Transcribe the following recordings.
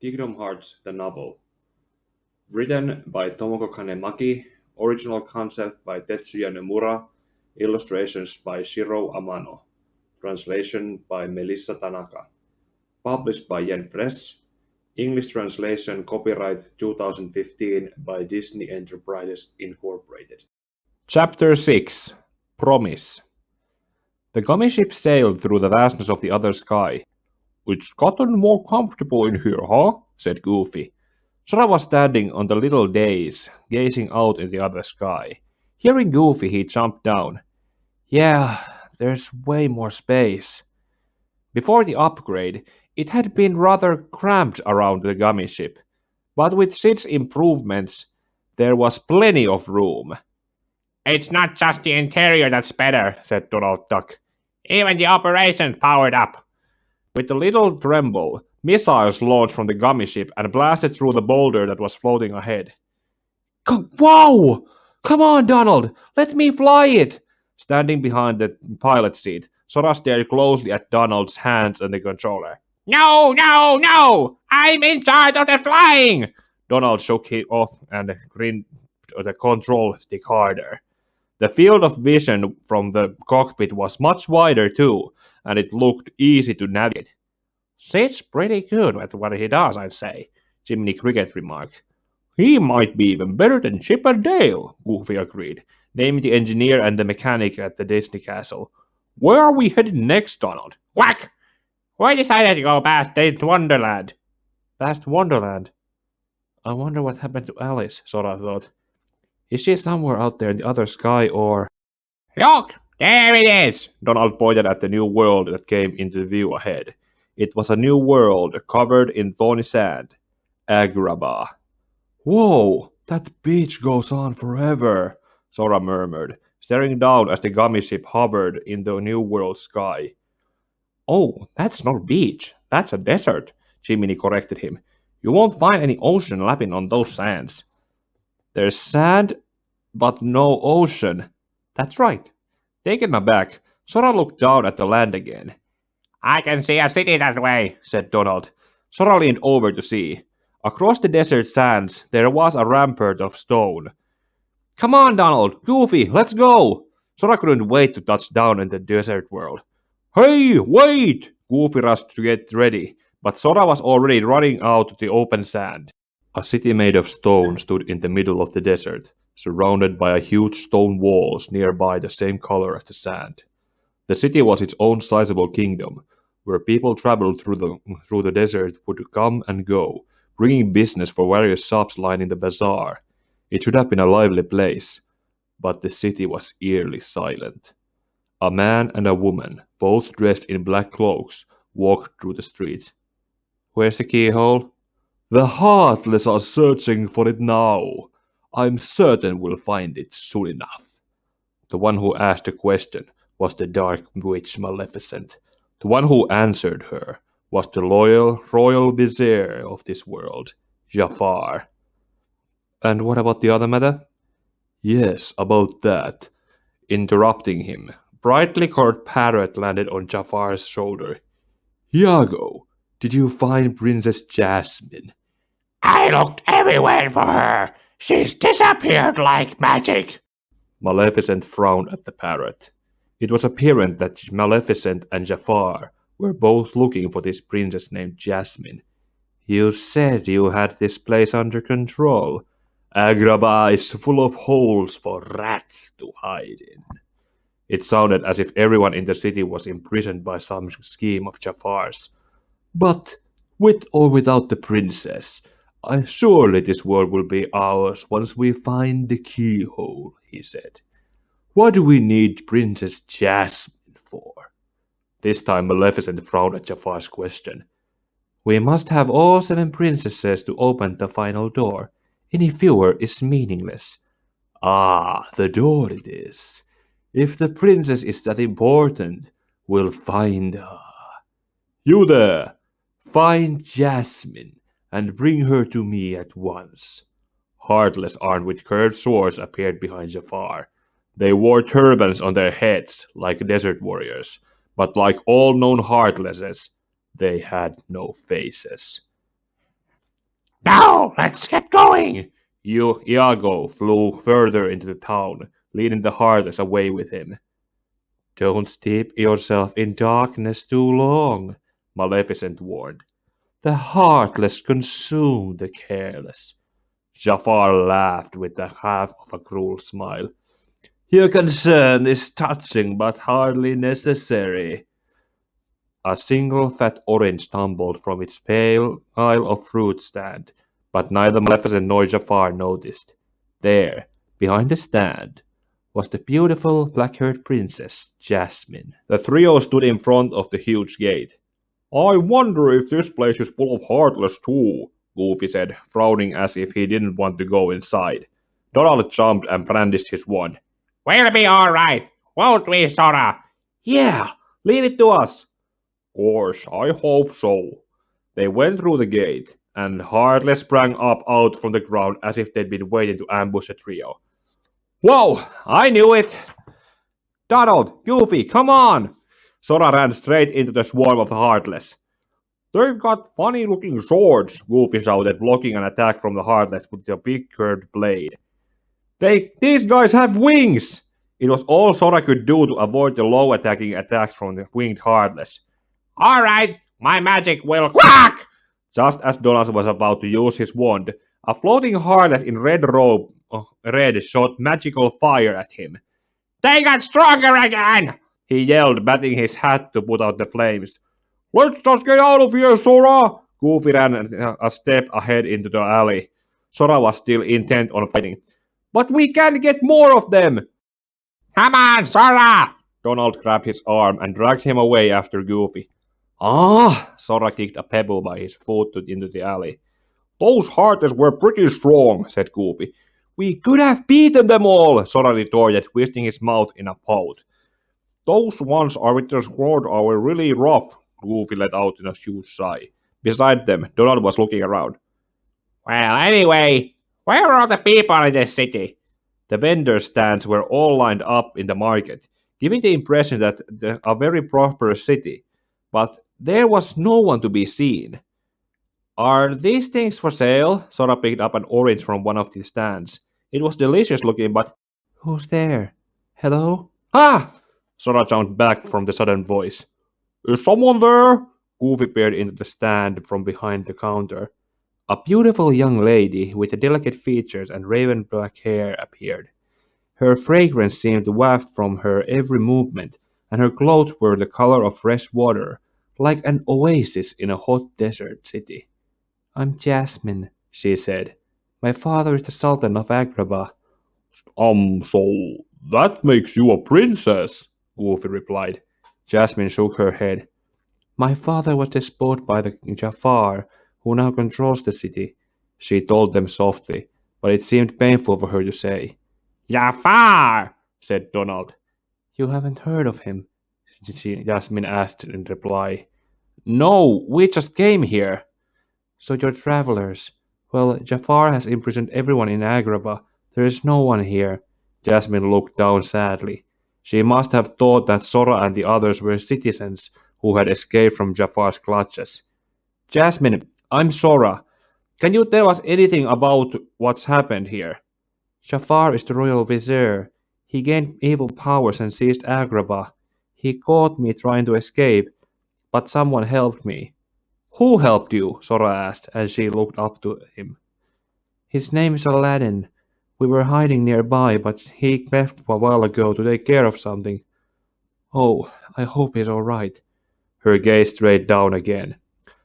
Kingdom Hearts: The Novel. Written by Tomoco Kanemaki, original concept by Tetsuya Nomura, illustrations by Shiro Amano, translation by Melissa Tanaka. Published by Yen Press, English translation copyright 2015 by Disney Enterprises Incorporated. Chapter 6 Promise. The gummy ship sailed through the vastness of the other sky. "It's gotten more comfortable in here, huh?" said Goofy. Sora was standing on the little dais, gazing out in the other sky. Hearing Goofy, he jumped down. "Yeah, there's way more space." Before the upgrade, it had been rather cramped around the gummy ship, but with Sid's improvements, there was plenty of room. "It's not just the interior that's better," said Donald Duck. "Even the operation's powered up." With a little tremble, missiles launched from the gummy ship and blasted through the boulder that was floating ahead. Whoa! Come on, Donald! Let me fly it! Standing behind the pilot seat, Sora stared closely at Donald's hands and the controller. "No, no, no! I'm in charge of the flying!" Donald shook it off and grinned the control stick harder. The field of vision from the cockpit was much wider too, and it looked easy to navigate. "Sid's pretty good at what he does, I'd say," Jiminy Cricket remarked. "He might be even better than Chip and Dale," Goofy agreed, naming the engineer and the mechanic at the Disney Castle. "Where are we headed next, Donald?" Whack! "We decided to go past Dave's Wonderland." Past Wonderland? I wonder what happened to Alice, Sora thought. Is she somewhere out there in the other sky or... "Look! There it is!" Donald pointed at the new world that came into view ahead. It was a new world covered in thorny sand. Agrabah. "Whoa, that beach goes on forever," Sora murmured, staring down as the gummy ship hovered in the new world sky. "Oh, that's not a beach, that's a desert," Jiminy corrected him. "You won't find any ocean lapping on those sands." "There's sand, but no ocean." That's right. Taken aback, Sora looked down at the land again. "I can see a city that way," said Donald. Sora leaned over to see. Across the desert sands there was a rampart of stone. "Come on, Donald! Goofy, let's go!" Sora couldn't wait to touch down in the desert world. "Hey, wait!" Goofy rushed to get ready, but Sora was already running out to the open sand. A city made of stone stood in the middle of the desert, surrounded by huge stone walls nearby the same color as the sand. The city was its own sizable kingdom, where people traveled through the desert would come and go, bringing business for various shops lining the bazaar. It should have been a lively place, but the city was eerily silent. A man and a woman, both dressed in black cloaks, walked through the streets. "Where's the keyhole?" "The Heartless are searching for it now. I'm certain we'll find it soon enough." The one who asked the question was the dark witch Maleficent. The one who answered her was the loyal royal vizier of this world, Jafar. "And what about the other matter?" "Yes, about that." Interrupting him, brightly colored parrot landed on Jafar's shoulder. "Iago, did you find Princess Jasmine?" "I looked everywhere for her. She's disappeared like magic." Maleficent frowned at the parrot. It was apparent that Maleficent and Jafar were both looking for this princess named Jasmine. "You said you had this place under control. Agrabah is full of holes for rats to hide in." It sounded as if everyone in the city was imprisoned by some scheme of Jafar's. "But, with or without the princess, surely this world will be ours once we find the keyhole," he said. "What do we need Princess Jasmine for?" This time Maleficent frowned at Jafar's question. "We must have all 7 princesses to open the final door. Any fewer is meaningless." "Ah, the door it is. If the princess is that important, we'll find her. You there! Find Jasmine and bring her to me at once." Heartless armed with curved swords appeared behind Jafar. They wore turbans on their heads like desert warriors, but like all known Heartlesses, they had no faces. Now, let's get going! Iago flew further into the town, leading the Heartless away with him. Don't steep yourself in darkness too long, Maleficent warned. The heartless consume the careless. Jafar laughed with the half of a cruel smile. Your concern is touching but hardly necessary. A single fat orange tumbled from its pale pile of fruit stand, but neither Maleficent nor Jafar noticed. There, behind the stand, was the beautiful black-haired princess, Jasmine. The trio stood in front of the huge gate. I wonder if this place is full of heartless too, Goofy said, frowning as if he didn't want to go inside. Donald jumped and brandished his wand. We'll be all right, won't we, Sora? Yeah, leave it to us. Course, I hope so. They went through the gate, and Heartless sprang up out from the ground as if they'd been waiting to ambush the trio. Whoa! I knew it! Donald, Goofy, come on! Sora ran straight into the swarm of the Heartless. They've got funny-looking swords, Goofy shouted, blocking an attack from the Heartless with a big curved blade. These guys have wings! It was all Sora could do to avoid the low attacking attacks from the winged Heartless. All right, my magic will quack! Just as Donald was about to use his wand, a floating Heartless in red shot magical fire at him. They got stronger again! He yelled, batting his hat to put out the flames. Let's just get out of here, Sora! Goofy ran a step ahead into the alley. Sora was still intent on fighting. But we can get more of them! Come on, Sora! Donald grabbed his arm and dragged him away after Goofy. Ah! Sora kicked a pebble by his foot into the alley. Those Heartless were pretty strong, said Goofy. We could have beaten them all, Sora retorted, twisting his mouth in a pout. Those ones are with the sword are really rough, Goofy let out in a huge sigh. Beside them, Donald was looking around. Well, anyway, where are all the people in this city? The vendor stands were all lined up in the market, giving the impression that a very prosperous city. But there was no one to be seen. Are these things for sale? Sora picked up an orange from one of the stands. It was delicious looking, but who's there? Hello? Ah! Sora jumped back from the sudden voice. Is someone there? Goofy peered into the stand from behind the counter. A beautiful young lady with delicate features and raven black hair appeared. Her fragrance seemed to waft from her every movement, and her clothes were the color of fresh water, like an oasis in a hot desert city. I'm Jasmine, she said. My father is the Sultan of Agrabah. So that makes you a princess, Goofy replied. Jasmine shook her head. My father was despoiled by the Jafar, who now controls the city, she told them softly, but it seemed painful for her to say. Jafar, said Donald. You haven't heard of him? Jasmine asked in reply. No, we just came here. So you're travelers. Well, Jafar has imprisoned everyone in Agrabah. There is no one here. Jasmine looked down sadly. She must have thought that Sora and the others were citizens who had escaped from Jafar's clutches. Jasmine, I'm Sora. Can you tell us anything about what's happened here? Jafar is the royal vizier. He gained evil powers and seized Agrabah. He caught me trying to escape, but someone helped me. Who helped you? Sora asked, as she looked up to him. His name is Aladdin. We were hiding nearby, but he left a while ago to take care of something. Oh, I hope he's all right. Her gaze strayed down again.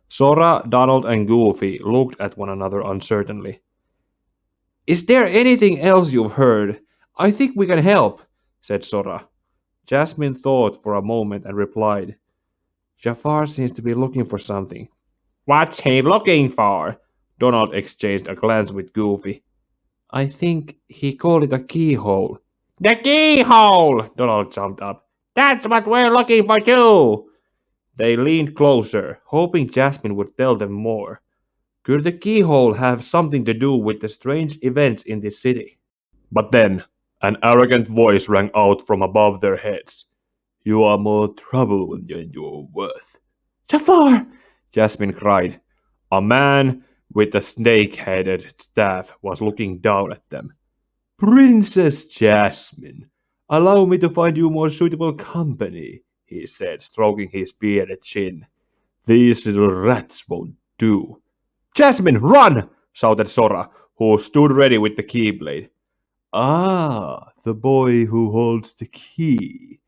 Sora, Donald, and Goofy looked at one another uncertainly. Is there anything else you've heard? I think we can help, said Sora. Jasmine thought for a moment and replied, Jafar seems to be looking for something. What's he looking for? Donald exchanged a glance with Goofy. I think he called it a keyhole. The keyhole! Donald jumped up. That's what we're looking for too! They leaned closer, hoping Jasmine would tell them more. Could the keyhole have something to do with the strange events in this city? But then, an arrogant voice rang out from above their heads. You are more trouble than you're worth. Jafar! Jasmine cried. A man with a snake-headed staff was looking down at them. Princess Jasmine, allow me to find you more suitable company, he said, stroking his bearded chin. These little rats won't do. Jasmine, run! Shouted Sora, who stood ready with the keyblade. Ah, the boy who holds the key.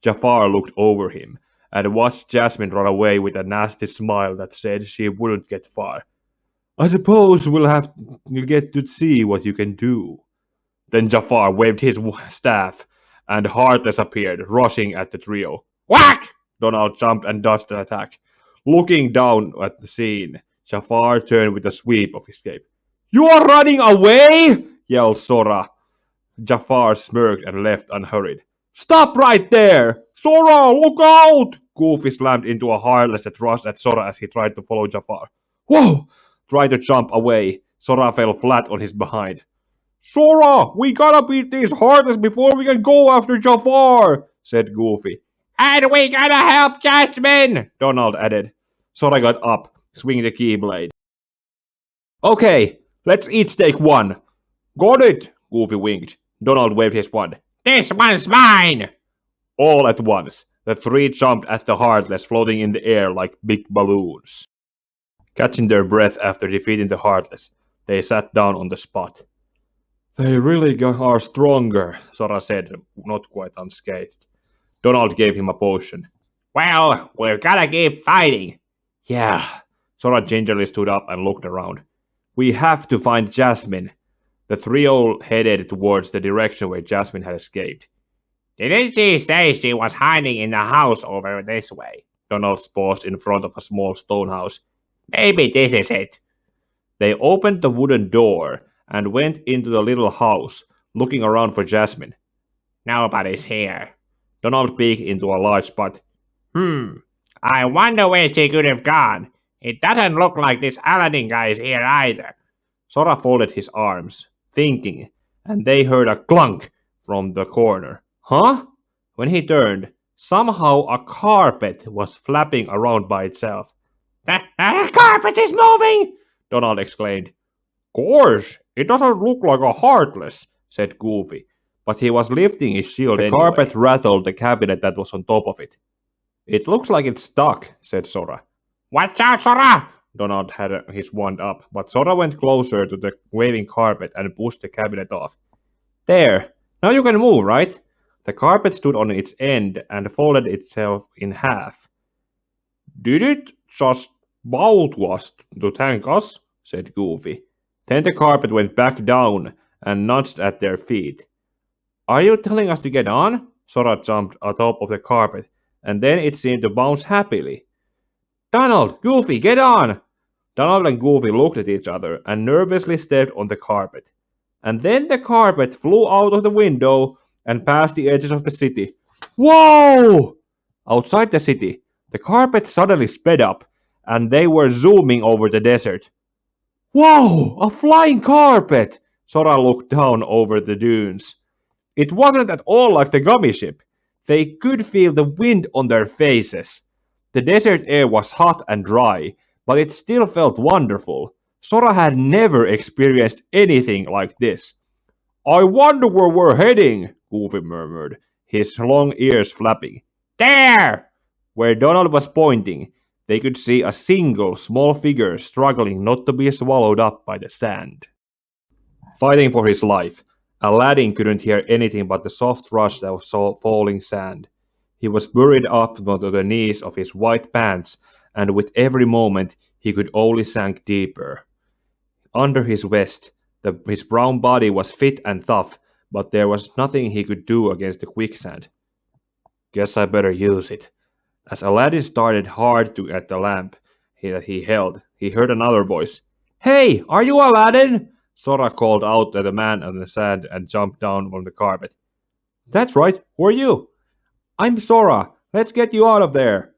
Jafar looked over him and watched Jasmine run away with a nasty smile that said she wouldn't get far. I suppose we'll get to see what you can do. Then Jafar waved his staff, and Heartless appeared, rushing at the trio. Whack! Donald jumped and dodged an attack. Looking down at the scene, Jafar turned with a sweep of his cape. You are running away! Yelled Sora. Jafar smirked and left unhurried. Stop right there! Sora, look out! Goofy slammed into a Heartless that rushed at Sora as he tried to follow Jafar. Whoa! Trying to jump away, Sora fell flat on his behind. Sora, we gotta beat these Heartless before we can go after Jafar, said Goofy. And we gotta help Jasmine, Donald added. Sora got up, swinging the keyblade. Okay, let's each take one. Got it, Goofy winked. Donald waved his wand. This one's mine! All at once, the three jumped at the Heartless floating in the air like big balloons. Catching their breath after defeating the Heartless, they sat down on the spot. They really are stronger, Sora said, not quite unscathed. Donald gave him a potion. Well, we're gonna keep fighting. Yeah. Sora gingerly stood up and looked around. We have to find Jasmine. The trio headed towards the direction where Jasmine had escaped. Didn't she say she was hiding in the house over this way? Donald paused in front of a small stone house. Maybe this is it. They opened the wooden door and went into the little house, looking around for Jasmine. Nobody's here. Donald peeked into a large spot. I wonder where she could have gone. It doesn't look like this Aladdin guy is here either. Sora folded his arms, thinking, and they heard a clunk from the corner. Huh? When he turned, somehow a carpet was flapping around by itself. The carpet is moving! Donald exclaimed. Course, it doesn't look like a Heartless, said Goofy, but he was lifting his shield anyway. The carpet rattled the cabinet that was on top of it. It looks like it's stuck, said Sora. Watch out, Sora! Donald had his wand up, but Sora went closer to the waving carpet and pushed the cabinet off. There, now you can move, right? The carpet stood on its end and folded itself in half. Did it just bow to us to thank us? Said Goofy. Then the carpet went back down and nudged at their feet. Are you telling us to get on? Sora jumped atop of the carpet, and then it seemed to bounce happily. Donald, Goofy, get on! Donald and Goofy looked at each other and nervously stepped on the carpet. And then the carpet flew out of the window and past the edges of the city. Whoa! Outside the city, the carpet suddenly sped up, and they were zooming over the desert. Whoa! A flying carpet! Sora looked down over the dunes. It wasn't at all like the gummy ship. They could feel the wind on their faces. The desert air was hot and dry, but it still felt wonderful. Sora had never experienced anything like this. I wonder where we're heading, Goofy murmured, his long ears flapping. There! Where Donald was pointing, they could see a single small figure struggling not to be swallowed up by the sand. Fighting for his life, Aladdin couldn't hear anything but the soft rush of falling sand. He was buried up to the knees of his white pants, and with every moment he could only sink deeper. Under his vest, his brown body was fit and tough, but there was nothing he could do against the quicksand. Guess I better use it. As Aladdin started hard at the lamp that he held, he heard another voice. Hey, are you Aladdin? Sora called out at the man on the sand and jumped down from the carpet. That's right, who are you? I'm Sora, let's get you out of there.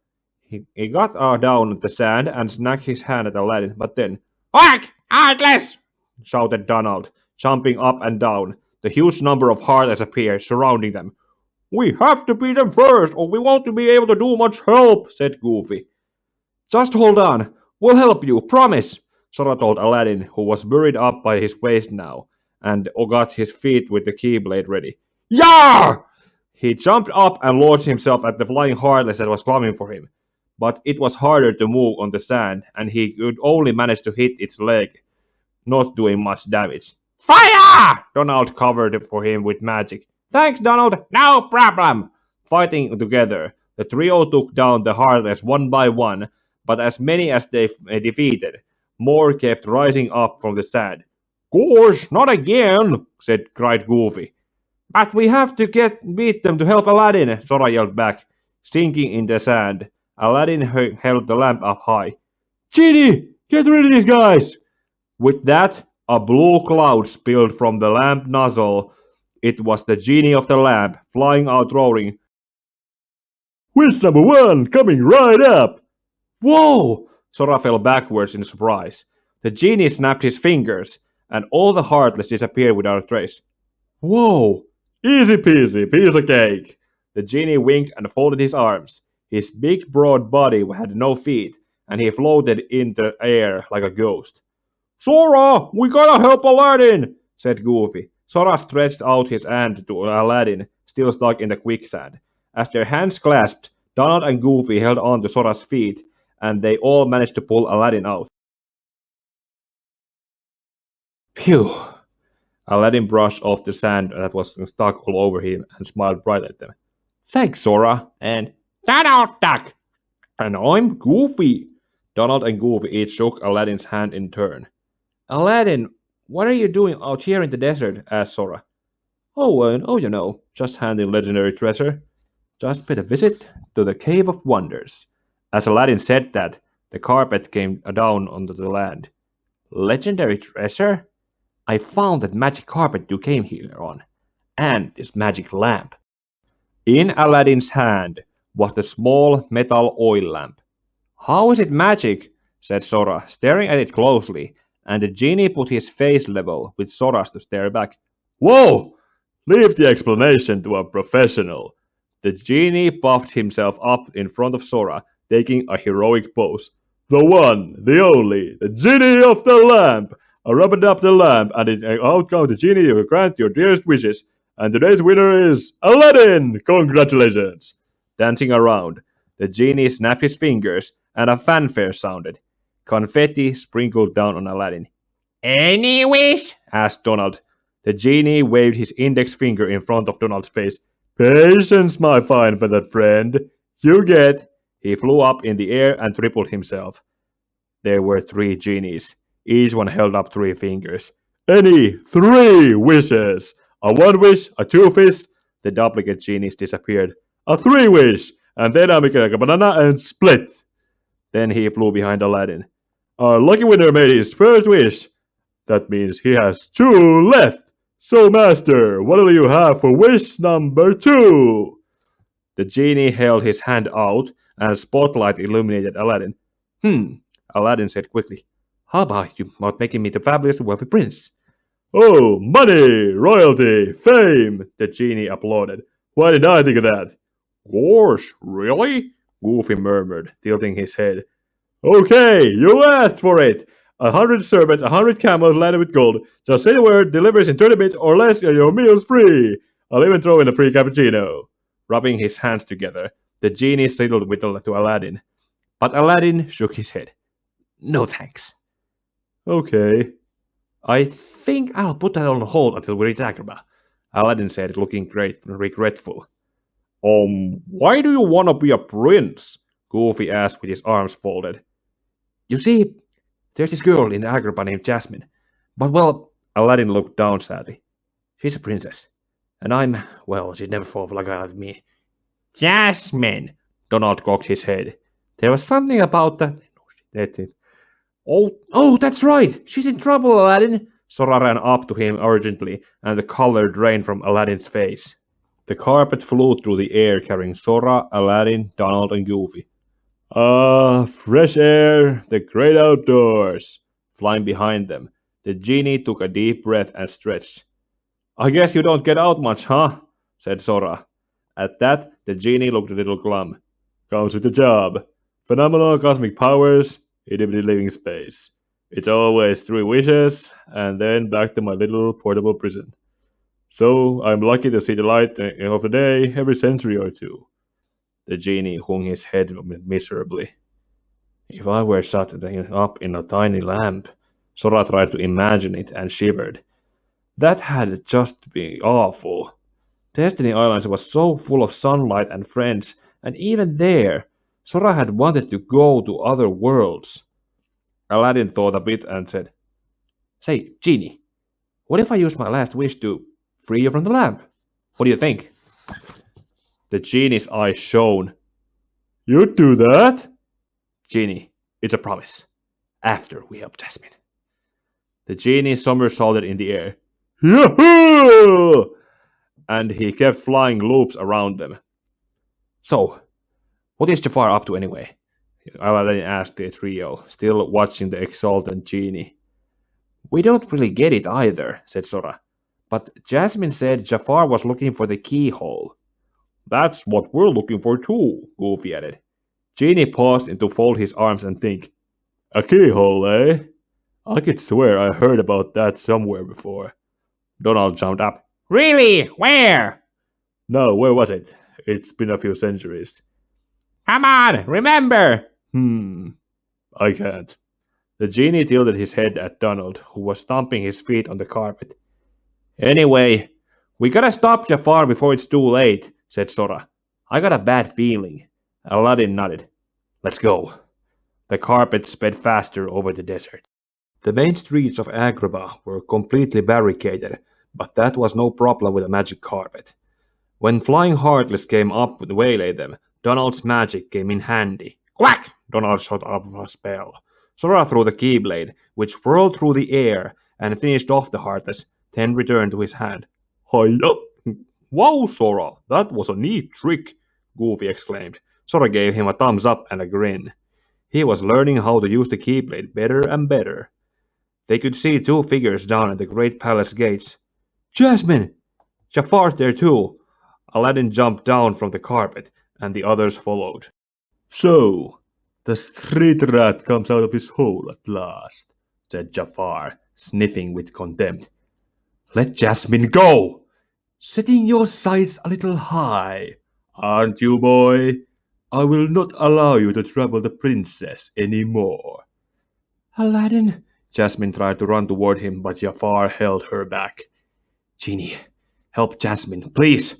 He got down at the sand and snagged his hand at Aladdin, but then, Whack! Heartless! Shouted Donald, jumping up and down. The huge number of Heartless appeared, surrounding them. We have to beat them first, or we won't be able to do much help, said Goofy. Just hold on, we'll help you, promise. Sora told Aladdin, who was buried up by his waist now, and got his feet with the keyblade ready. Yar! He jumped up and launched himself at the flying heartless that was coming for him. But it was harder to move on the sand, and he could only manage to hit its leg, not doing much damage. Fire! Donald covered for him with magic. Thanks, Donald. No problem. Fighting together, the trio took down the Heartless one by one, but as many as they defeated, more kept rising up from the sand. Gosh, not again, cried Goofy. But we have to beat them to help Aladdin, Sora yelled back, sinking in the sand. Aladdin held the lamp up high. Genie, get rid of these guys! With that, a blue cloud spilled from the lamp nozzle. It was the genie of the lamp, flying out roaring. Wish number one, coming right up! Whoa! Sora fell backwards in surprise. The genie snapped his fingers, and all the Heartless disappeared without a trace. Whoa! Easy peasy, piece of cake! The genie winked and folded his arms. His big broad body had no feet, and he floated in the air like a ghost. Sora, we gotta help Aladdin, said Goofy. Sora stretched out his hand to Aladdin, still stuck in the quicksand. As their hands clasped, Donald and Goofy held on to Sora's feet, and they all managed to pull Aladdin out. Phew! Aladdin brushed off the sand that was stuck all over him and smiled bright at them. Thanks, Sora, and Donald Duck! And I'm Goofy! Donald and Goofy each shook Aladdin's hand in turn. Aladdin, what are you doing out here in the desert? Asked Sora. Just handling legendary treasure. Just paid a visit to the Cave of Wonders. As Aladdin said that, the carpet came down onto the land. Legendary treasure? I found that magic carpet you came here on, and this magic lamp. In Aladdin's hand was the small metal oil lamp. How is it magic? Said Sora, staring at it closely, and the genie put his face level with Sora's to stare back. Whoa! Leave the explanation to a professional. The genie puffed himself up in front of Sora, taking a heroic pose. The one, the only, the genie of the lamp! I rubbed up the lamp, and out comes the genie who will grant your dearest wishes. And today's winner is Aladdin! Congratulations! Dancing around, the genie snapped his fingers, and a fanfare sounded. Confetti sprinkled down on Aladdin. Any wish? Asked Donald. The genie waved his index finger in front of Donald's face. Patience, my fine feathered friend. You get. He flew up in the air and tripled himself. There were 3 genies. Each one held up 3 fingers. Any 3 wishes. A 1 wish, a 2 wish. The duplicate genies disappeared. A 3 wish. And then I make like a banana and split. Then he flew behind Aladdin. Our lucky winner made his first wish. That means he has 2 left. So, Master, what will you have for wish number 2? The genie held his hand out, and a spotlight illuminated Aladdin. Aladdin said quickly. How about you making me the fabulous wealthy prince? Oh, money, royalty, fame, the genie applauded. Why did I think of that? Gosh, really? Goofy murmured, tilting his head. Okay, you asked for it. 100 servants, 100 camels landed with gold. Just say the word, delivers in 30 minutes or less, and your meal's free. I'll even throw in a free cappuccino. Rubbing his hands together, the genie sidled to Aladdin. But Aladdin shook his head. No thanks. Okay. I think I'll put that on hold until we reach Agrabah, Aladdin said, looking regretful. Why do you want to be a prince? Goofy asked with his arms folded. You see, there's this girl in Agrabah named Jasmine. But, well, Aladdin looked down sadly. She's a princess. And she'd never fall for a guy like me. Jasmine! Donald cocked his head. There was something about that. That's right! She's in trouble, Aladdin! Sora ran up to him urgently, and the color drained from Aladdin's face. The carpet flew through the air carrying Sora, Aladdin, Donald, and Goofy. Fresh air, the great outdoors. Flying behind them, the genie took a deep breath and stretched. I guess you don't get out much, huh? Said Sora. At that, the genie looked a little glum. Comes with the job. Phenomenal cosmic powers, itty-bitty living space. It's always 3 wishes, and then back to my little portable prison. So I'm lucky to see the light of the day every century or two. The genie hung his head miserably. If I were shut up in a tiny lamp, Sora tried to imagine it and shivered. That had just been awful. Destiny Islands was so full of sunlight and friends, and even there, Sora had wanted to go to other worlds. Aladdin thought a bit and said, Say, Genie, what if I use my last wish to free you from the lamp? What do you think? The genie's eyes shone. You'd do that? Genie, it's a promise. After we help Jasmine. The genie somersaulted in the air. Yahoo! And he kept flying loops around them. So, what is Jafar up to anyway? Aladdin asked the trio, still watching the exultant genie. We don't really get it either, said Sora. But Jasmine said Jafar was looking for the keyhole. That's what we're looking for too, Goofy added. Genie paused to fold his arms and think. A keyhole, eh? I could swear I heard about that somewhere before. Donald jumped up. Really? Where? No, where was it? It's been a few centuries. Come on, remember! I can't. The genie tilted his head at Donald, who was stomping his feet on the carpet. Anyway, we gotta stop Jafar before it's too late, said Sora. I got a bad feeling. Aladdin nodded. Let's go. The carpet sped faster over the desert. The main streets of Agrabah were completely barricaded, but that was no problem with a magic carpet. When Flying Heartless came up to waylay them, Donald's magic came in handy. Quack! Donald shot up a spell. Sora threw the keyblade, which whirled through the air and finished off the Heartless, then returned to his hand. Hi-ya! Wow, Sora, that was a neat trick, Goofy exclaimed. Sora gave him a thumbs up and a grin. He was learning how to use the keyblade better and better. They could see 2 figures down at the great palace gates. Jasmine! Jafar's there too. Aladdin jumped down from the carpet, and the others followed. So, the street rat comes out of his hole at last, said Jafar, sniffing with contempt. Let Jasmine go! Setting your sights a little high, aren't you, boy? I will not allow you to trouble the princess any more. Aladdin, Jasmine tried to run toward him, but Jafar held her back. Genie, help Jasmine, please,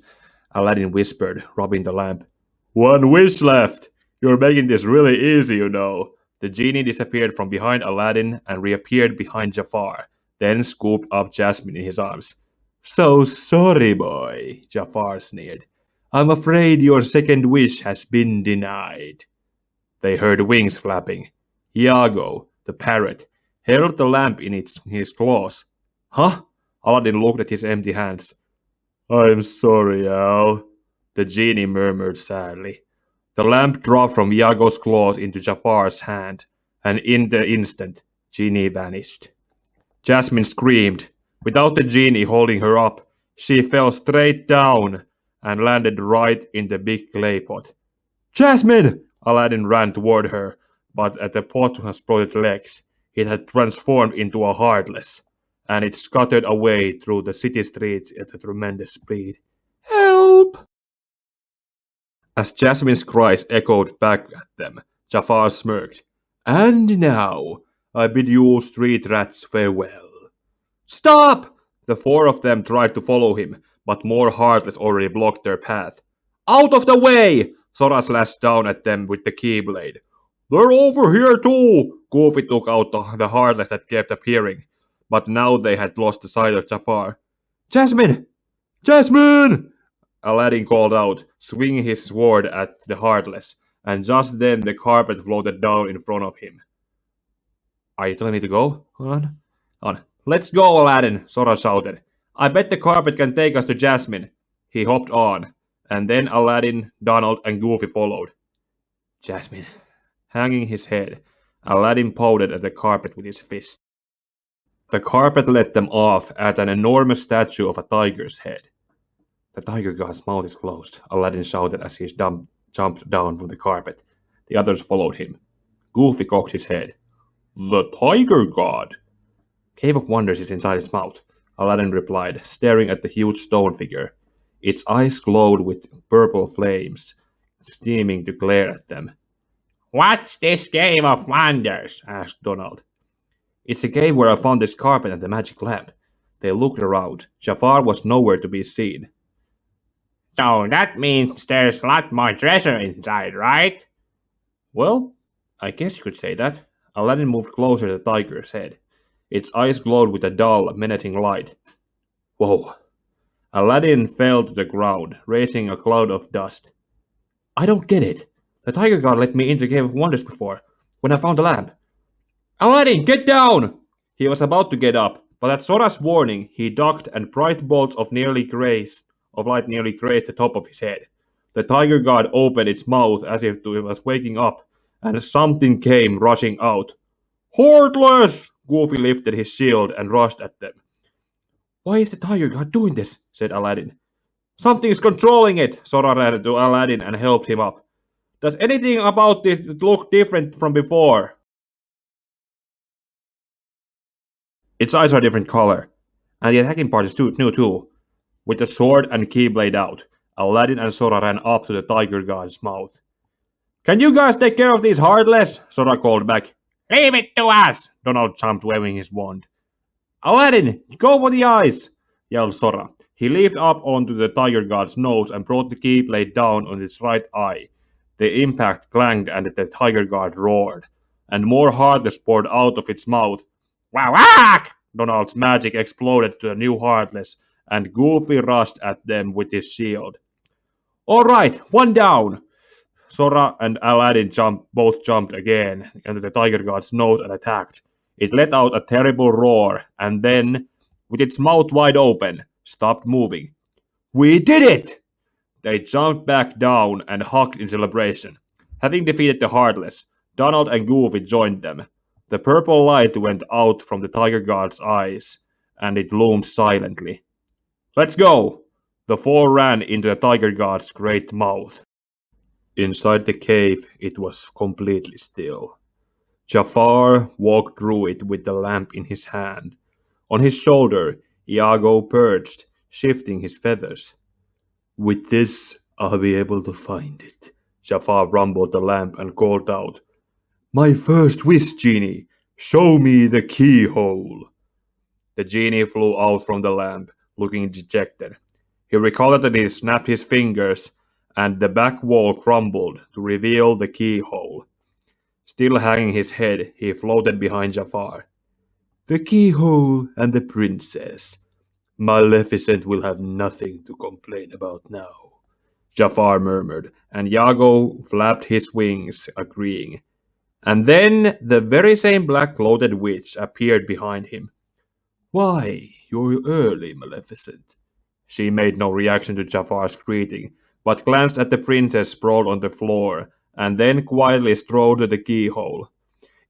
Aladdin whispered, rubbing the lamp. 1 wish left. You're making this really easy, you know. The genie disappeared from behind Aladdin and reappeared behind Jafar, then scooped up Jasmine in his arms. So sorry, boy, Jafar sneered. I'm afraid your second wish has been denied. They heard wings flapping. Iago, the parrot, held the lamp in his claws. Huh? Aladdin looked at his empty hands. I'm sorry, Al, the genie murmured sadly. The lamp dropped from Iago's claws into Jafar's hand, and in the instant, Genie vanished. Jasmine screamed. Without the genie holding her up, she fell straight down and landed right in the big clay pot. Jasmine! Aladdin ran toward her, but at the pot's sprouted legs, it had transformed into a heartless, and it scuttered away through the city streets at a tremendous speed. Help! As Jasmine's cries echoed back at them, Jafar smirked. And now, I bid you street rats farewell. Stop! The 4 of them tried to follow him, but more Heartless already blocked their path. Out of the way! Sora slashed down at them with the keyblade. They're over here too! Goofy took out the Heartless that kept appearing, but now they had lost the sight of Jafar. Jasmine! Jasmine! Aladdin called out, swinging his sword at the Heartless, and just then the carpet floated down in front of him. Are you telling me to go? On. Let's go, Aladdin, Sora shouted. I bet the carpet can take us to Jasmine. He hopped on, and then Aladdin, Donald, and Goofy followed. Jasmine. Hanging his head, Aladdin pounded at the carpet with his fist. The carpet let them off at an enormous statue of a tiger's head. The tiger god's mouth is closed, Aladdin shouted as he jumped down from the carpet. The others followed him. Goofy cocked his head. The Tiger God. Cave of Wonders is inside his mouth, Aladdin replied, staring at the huge stone figure. Its eyes glowed with purple flames, steaming to glare at them. What's this Cave of Wonders? Asked Donald. It's a cave where I found this carpet and the magic lamp. They looked around. Jafar was nowhere to be seen. So that means there's a lot more treasure inside, right? Well, I guess you could say that. Aladdin moved closer to the tiger's head. Its eyes glowed with a dull, menacing light. Whoa. Aladdin fell to the ground, raising a cloud of dust. I don't get it. The tiger god let me into the Cave of Wonders before, when I found the lamp. Aladdin, get down! He was about to get up, but at Sora's warning, he ducked and bright bolts of light nearly grazed the top of his head. The tiger god opened its mouth as if it was waking up, and something came rushing out. Heartless! Goofy lifted his shield and rushed at them. Why is the tiger god doing this? Said Aladdin. Something is controlling it, Sora ran to Aladdin and helped him up. Does anything about this look different from before? Its eyes are a different color, and the attacking part is new too. With the sword and keyblade out, Aladdin and Sora ran up to the tiger god's mouth. Can you guys take care of these heartless? Sora called back. Leave it to us! Donald jumped, waving his wand. Aladdin, go for the eyes! Yelled Sora. He leaped up onto the tiger god's nose and brought the keyblade down on its right eye. The impact clanged and the tiger god roared, and more heartless poured out of its mouth. Whack! Donald's magic exploded to a new heartless, and Goofy rushed at them with his shield. All right, one down! Sora and Aladdin both jumped again into the tiger god's nose and attacked. It let out a terrible roar, and then, with its mouth wide open, stopped moving. We did it! They jumped back down and hugged in celebration. Having defeated the Heartless, Donald and Goofy joined them. The purple light went out from the tiger god's eyes, and it loomed silently. Let's go! The four ran into the tiger god's great mouth. Inside the cave, it was completely still. Jafar walked through it with the lamp in his hand. On his shoulder, Iago perched, shifting his feathers. With this, I'll be able to find it. Jafar rumbled the lamp and called out, My first wish, genie! Show me the keyhole! The genie flew out from the lamp, looking dejected. He recalled that he snapped his fingers, and the back wall crumbled to reveal the keyhole. Still hanging his head, he floated behind Jafar. The keyhole and the princess. Maleficent will have nothing to complain about now, Jafar murmured, and Iago flapped his wings, agreeing. And then the very same black-clothed witch appeared behind him. Why, you're early, Maleficent. She made no reaction to Jafar's greeting, but glanced at the princess sprawled on the floor, and then quietly strode to the keyhole.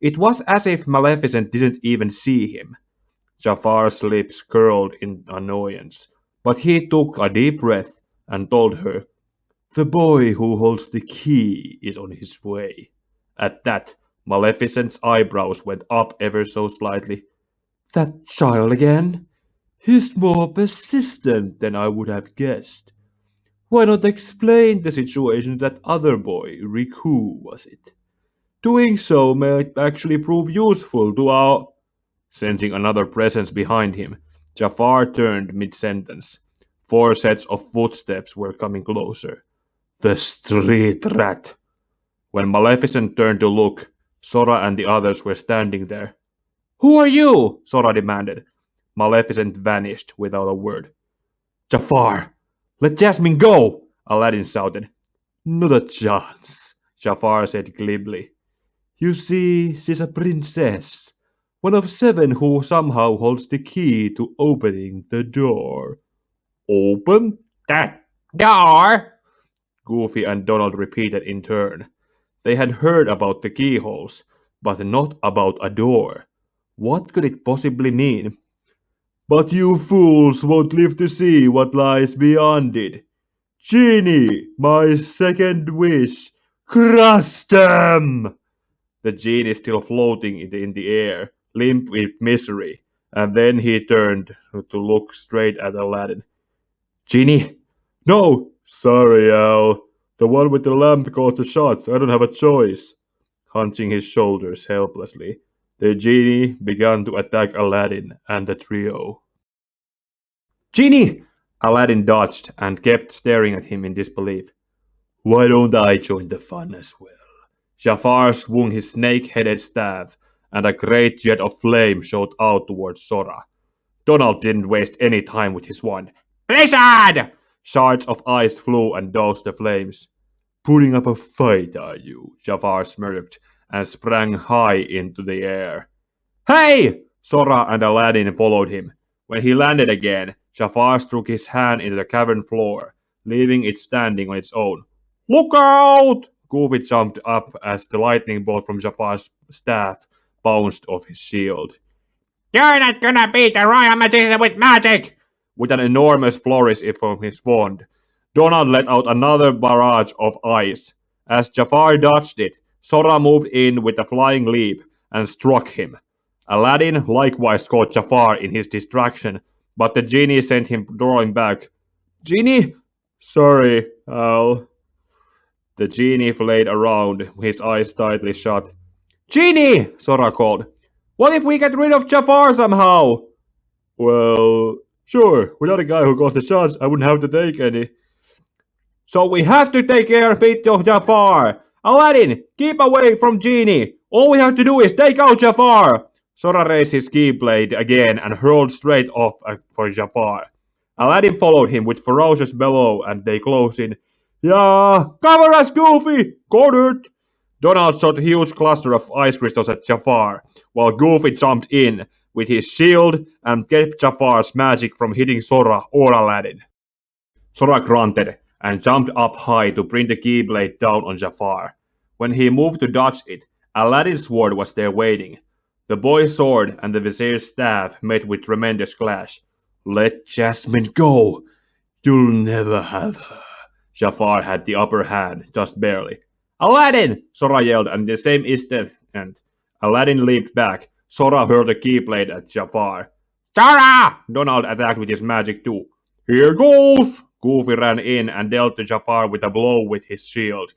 It was as if Maleficent didn't even see him. Jafar's lips curled in annoyance, but he took a deep breath and told her, The boy who holds the key is on his way. At that, Maleficent's eyebrows went up ever so slightly. That child again? He's more persistent than I would have guessed. Why not explain the situation to that other boy, Riku, was it? Doing so might actually prove useful to our... Sensing another presence behind him, Jafar turned mid-sentence. 4 sets of footsteps were coming closer. The street rat! When Maleficent turned to look, Sora and the others were standing there. Who are you? Sora demanded. Maleficent vanished without a word. Jafar! Let Jasmine go! Aladdin shouted. Not a chance, Jafar said glibly. You see, she's a princess. One of 7 who somehow holds the key to opening the door. Open that door? Goofy and Donald repeated in turn. They had heard about the keyholes, but not about a door. What could it possibly mean? But you fools won't live to see what lies beyond it. Genie, my second wish, crush them! the genie still floating in the air, limp with misery, and then he turned to look straight at Aladdin. Genie? No! Sorry, Al. The one with the lamp calls the shots. I don't have a choice. Hunching his shoulders helplessly, the genie began to attack Aladdin and the trio. Genie! Aladdin dodged and kept staring at him in disbelief. Why don't I join the fun as well? Jafar swung his snake-headed staff, and a great jet of flame shot out towards Sora. Donald didn't waste any time with his wand. Blizzard! Shards of ice flew and doused the flames. Putting up a fight, are you? Jafar smirked and sprang high into the air. Hey! Sora and Aladdin followed him. When he landed again, Jafar struck his hand into the cavern floor, leaving it standing on its own. Look out! Goofy jumped up as the lightning bolt from Jafar's staff bounced off his shield. You're not gonna beat the royal magician with magic! With an enormous flourish from his wand, Donald let out another barrage of ice. As Jafar dodged it, Sora moved in with a flying leap and struck him. Aladdin likewise caught Jafar in his distraction, but the genie sent him drawing back. Genie? Sorry, Al. The genie flayed around, his eyes tightly shut. Genie! Sora called. What if we get rid of Jafar somehow? Well, sure. Without a guy who calls the shots, I wouldn't have to take any. So we have to take care of Jafar. Aladdin, keep away from Genie. All we have to do is take out Jafar. Sora raised his keyblade again and hurled straight off for Jafar. Aladdin followed him with ferocious bellow and they closed in. Yeah, cover us, Goofy! Got it! Donald shot a huge cluster of ice crystals at Jafar, while Goofy jumped in with his shield and kept Jafar's magic from hitting Sora or Aladdin. Sora grunted and jumped up high to bring the keyblade down on Jafar. When he moved to dodge it, Aladdin's sword was there waiting. The boy's sword and the vizier's staff met with tremendous clash. Let Jasmine go! You'll never have her. Jafar had the upper hand, just barely. Aladdin! Sora yelled, and in the same instant, Aladdin leaped back. Sora hurled a keyblade at Jafar. Sora! Donald attacked with his magic too. Here goes! Goofy ran in and dealt to Jafar with a blow with his shield.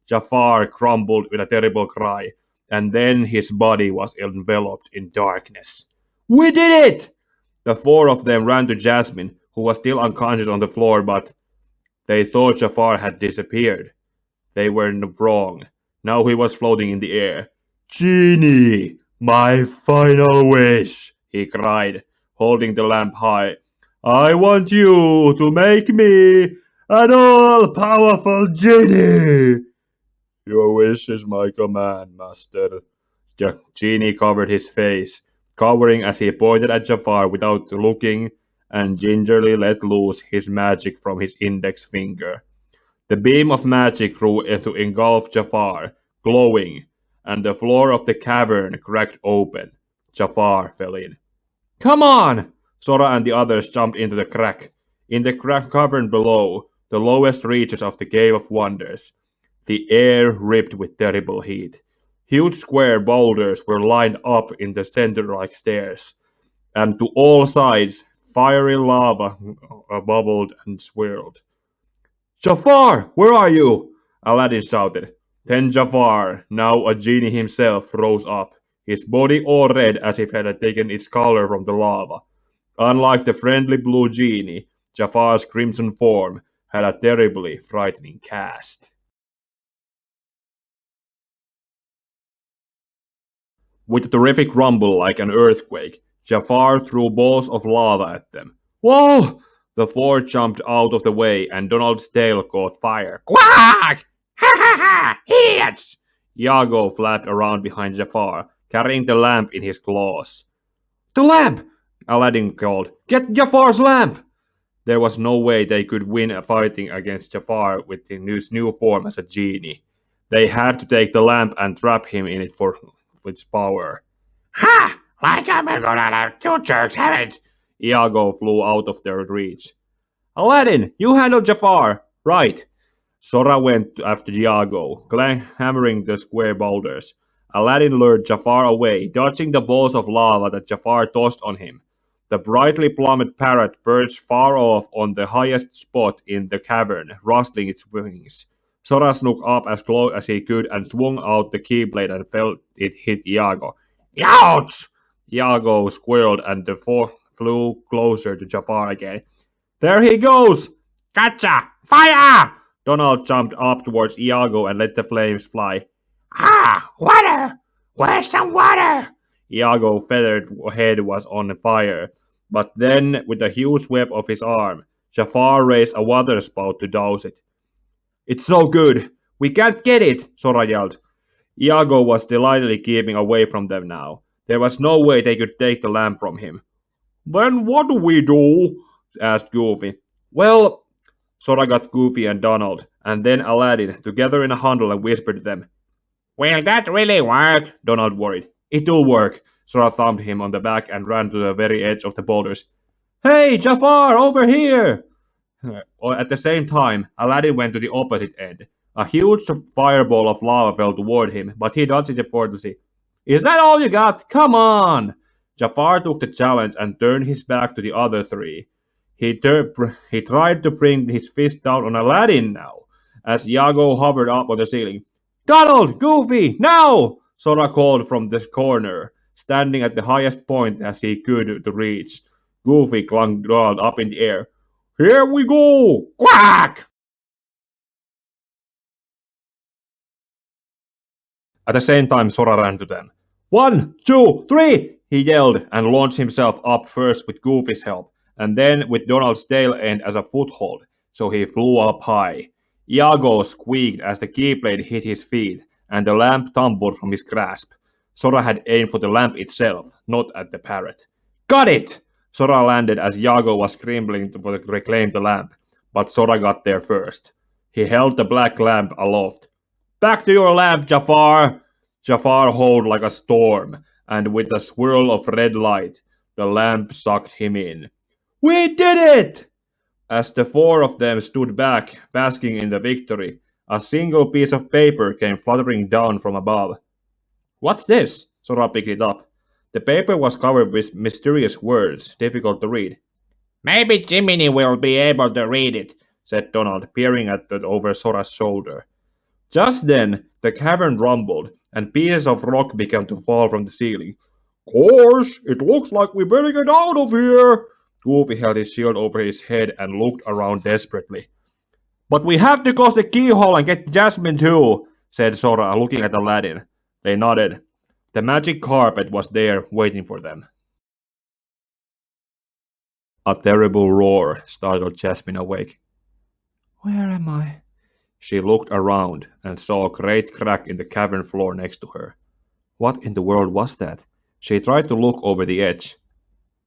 Jafar crumbled with a terrible cry, and then his body was enveloped in darkness. We did it! The four of them ran to Jasmine, who was still unconscious on the floor, but they thought Jafar had disappeared. They were wrong. Now he was floating in the air. Genie, my final wish, he cried, holding the lamp high. I want you to make me an all-powerful genie. Your wish is my command, master. The genie covered his face, cowering as he pointed at Jafar without looking, and gingerly let loose his magic from his index finger. The beam of magic grew to engulf Jafar, glowing, and the floor of the cavern cracked open. Jafar fell in. Come on! Sora and the others jumped into the crack. In the cavern below, the lowest reaches of the Cave of Wonders, the air ripped with terrible heat. Huge square boulders were lined up in the center like stairs, and to all sides fiery lava bubbled and swirled. Jafar, where are you? Aladdin shouted. Then Jafar, now a genie himself, rose up, his body all red as if it had taken its color from the lava. Unlike the friendly blue genie, Jafar's crimson form had a terribly frightening cast. With a terrific rumble like an earthquake, Jafar threw balls of lava at them. Whoa! The four jumped out of the way and Donald's tail caught fire. Quack! Ha ha ha! Idiots! Iago flapped around behind Jafar, carrying the lamp in his claws. The lamp! Aladdin called. Get Jafar's lamp! There was no way they could win fighting against Jafar with his new form as a genie. They had to take the lamp and trap him in it for its power. Ha! Like I'm gonna let two jerks have it! Iago flew out of their reach. Aladdin, you handle Jafar. Right. Sora went after Iago, hammering the square boulders. Aladdin lured Jafar away, dodging the balls of lava that Jafar tossed on him. The brightly plummed parrot perched far off on the highest spot in the cavern, rustling its wings. Sora snuck up as close as he could and swung out the keyblade and felt it hit Iago. Ouch! Iago squealed and the four flew closer to Jafar again. There he goes! Gotcha! Fire! Donald jumped up towards Iago and let the flames fly. Ah! Water! Where's some water? Iago's feathered head was on fire, but then, with a huge web of his arm, Jafar raised a water spout to douse it. It's so good! We can't get it! Sora yelled. Iago was delightedly keeping away from them now. There was no way they could take the lamp from him. Then what do we do? Asked Goofy. Well, Sora got Goofy and Donald, and then Aladdin, together in a huddle and whispered to them. Will that really work? Donald worried. It'll work. Sora thumped him on the back and ran to the very edge of the boulders. Hey, Jafar, over here! At the same time, Aladdin went to the opposite end. A huge fireball of lava fell toward him, but he dodged it effortlessly. Is that all you got? Come on! Jafar took the challenge and turned his back to the other three. He tried to bring his fist down on Aladdin now, as Iago hovered up on the ceiling. Donald! Goofy! Now! Sora called from the corner, standing at the highest point as he could to reach. Goofy clung Donald up in the air. Here we go! Quack! At the same time, Sora ran to them. 1, 2, 3! He yelled and launched himself up first with Goofy's help, and then with Donald's tail end as a foothold, so he flew up high. Iago squeaked as the keyblade hit his feet, and the lamp tumbled from his grasp. Sora had aimed for the lamp itself, not at the parrot. Got it! Sora landed as Iago was scrambling to reclaim the lamp, but Sora got there first. He held the black lamp aloft. Back to your lamp, Jafar! Jafar howled like a storm, and with a swirl of red light, the lamp sucked him in. We did it! As the four of them stood back, basking in the victory, a single piece of paper came fluttering down from above. What's this? Sora picked it up. The paper was covered with mysterious words, difficult to read. Maybe Jiminy will be able to read it, said Donald, peering at it over Sora's shoulder. Just then, the cavern rumbled, and pieces of rock began to fall from the ceiling. Course, it looks like we better get out of here. Goofy held his shield over his head and looked around desperately. But we have to close the keyhole and get Jasmine too, said Sora, looking at Aladdin. They nodded. The magic carpet was there, waiting for them. A terrible roar startled Jasmine awake. Where am I? She looked around and saw a great crack in the cavern floor next to her. What in the world was that? She tried to look over the edge.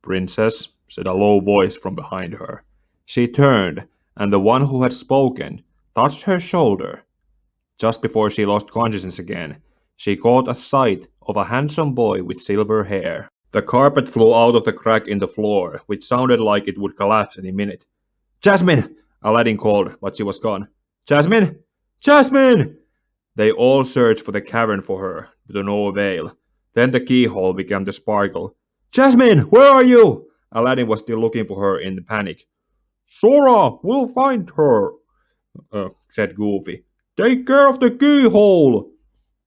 Princess, said a low voice from behind her. She turned, and the one who had spoken touched her shoulder. Just before she lost consciousness again, she caught a sight of a handsome boy with silver hair. The carpet flew out of the crack in the floor, which sounded like it would collapse any minute. Jasmine! Aladdin called, but she was gone. Jasmine! Jasmine! They all searched for the cavern for her, but to no avail. Then the keyhole began to sparkle. Jasmine, where are you? Aladdin was still looking for her in panic. Sora, we'll find her, said Goofy. Take care of the keyhole.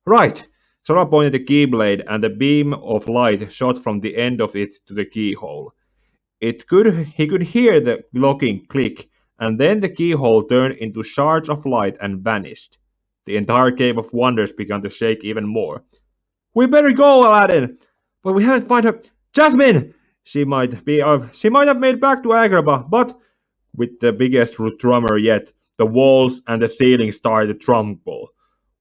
Right. Sora pointed the keyblade, and a beam of light shot from the end of it to the keyhole. He could hear the locking click, and then the keyhole turned into shards of light and vanished. The entire Cave of Wonders began to shake even more. We better go, Aladdin! But we haven't found her. Jasmine! She might have made back to Agrabah, but with the biggest drummer yet, the walls and the ceiling started to tremble.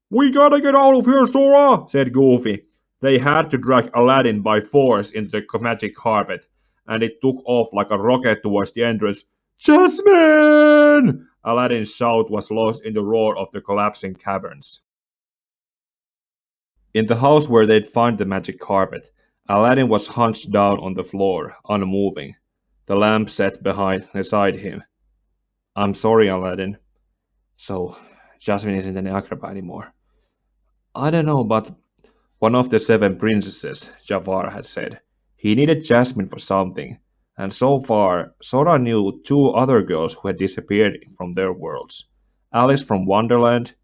We gotta get out of here, Sora, said Goofy. They had to drag Aladdin by force into the magic carpet, and it took off like a rocket towards the entrance. Jasmine! Aladdin's shout was lost in the roar of the collapsing caverns. In the house where they'd found the magic carpet, Aladdin was hunched down on the floor, unmoving. The lamp sat beside him. I'm sorry, Aladdin. So, Jasmine isn't in Agrabah anymore. I don't know, but one of the seven princesses, Jafar had said. He needed Jasmine for something, and so far, Sora knew two other girls who had disappeared from their worlds. Alice from Wonderland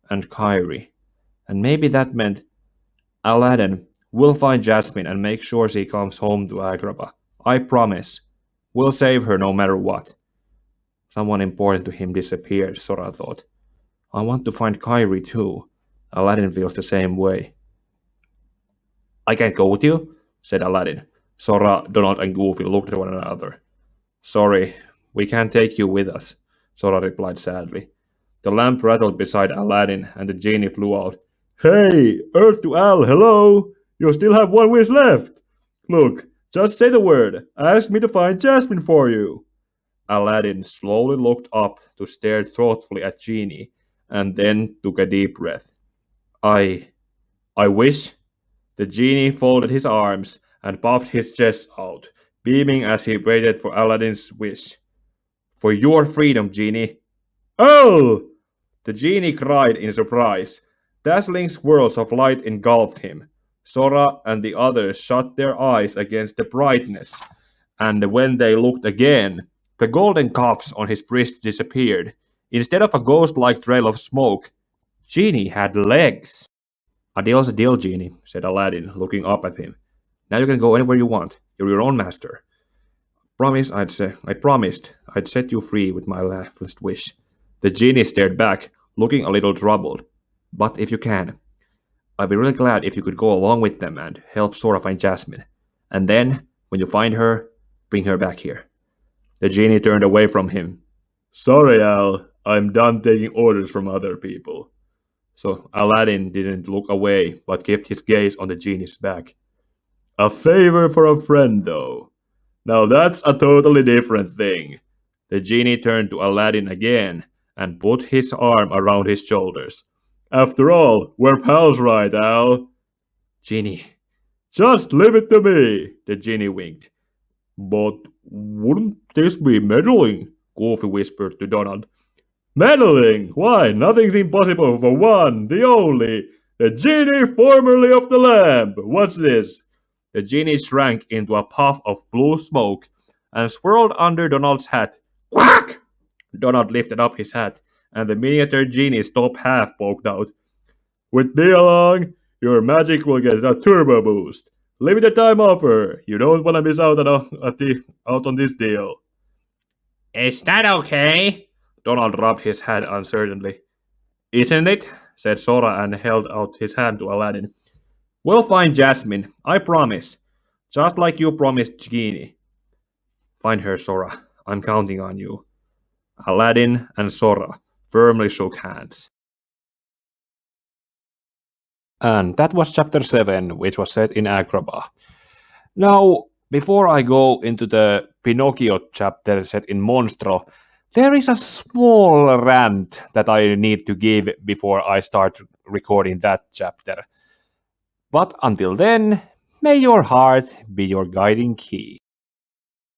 and Kyrie. And maybe that meant Aladdin will find Jasmine and make sure she comes home to Agrabah. I promise. We'll save her no matter what. Someone important to him disappeared, Sora thought. I want to find Kyrie too. Aladdin feels the same way. I can't go with you, said Aladdin. Sora, Donald, and Goofy looked at one another. Sorry, we can't take you with us, Sora replied sadly. The lamp rattled beside Aladdin, and the genie flew out. Hey, Earth to Al, hello! You still have one wish left! Look, just say the word. Ask me to find Jasmine for you. Aladdin slowly looked up to stare thoughtfully at Genie, and then took a deep breath. I. I wish. The genie folded his arms and puffed his chest out, beaming as he waited for Aladdin's wish. For your freedom, genie. Oh! The genie cried in surprise. Dazzling swirls of light engulfed him. Sora and the others shut their eyes against the brightness, and when they looked again, the golden cuffs on his wrist disappeared. Instead of a ghost-like trail of smoke, Genie had legs. A deal's a deal, Genie, said Aladdin, looking up at him. Now you can go anywhere you want. You're your own master. I promised I'd set you free with my last wish. The genie stared back, looking a little troubled. But if you can, I'd be really glad if you could go along with them and help Sora find Jasmine. And then, when you find her, bring her back here. The genie turned away from him. Sorry, Al. I'm done taking orders from other people. So Aladdin didn't look away, but kept his gaze on the genie's back. A favor for a friend, though. Now that's a totally different thing. The genie turned to Aladdin again and put his arm around his shoulders. After all, we're pals, right, Al? Genie. Just leave it to me, the genie winked. But wouldn't this be meddling? Goofy whispered to Donald. Meddling? Why, nothing's impossible for one, the only, the genie formerly of the lamp. What's this? The genie shrank into a puff of blue smoke and swirled under Donald's hat. Quack! Donald lifted up his hat, and the miniature genie's top half poked out. With me along, your magic will get a turbo boost. Limited time offer. You don't want to miss out on this deal. Is that okay? Donald rubbed his head uncertainly. Isn't it? Said Sora and held out his hand to Aladdin. We'll find Jasmine, I promise. Just like you promised Genie. Find her, Sora. I'm counting on you. Aladdin and Sora firmly shook hands. And that was chapter 7, which was set in Agrabah. Now, before I go into the Pinocchio chapter set in Monstro, there is a small rant that I need to give before I start recording that chapter. But until then, may your heart be your guiding key.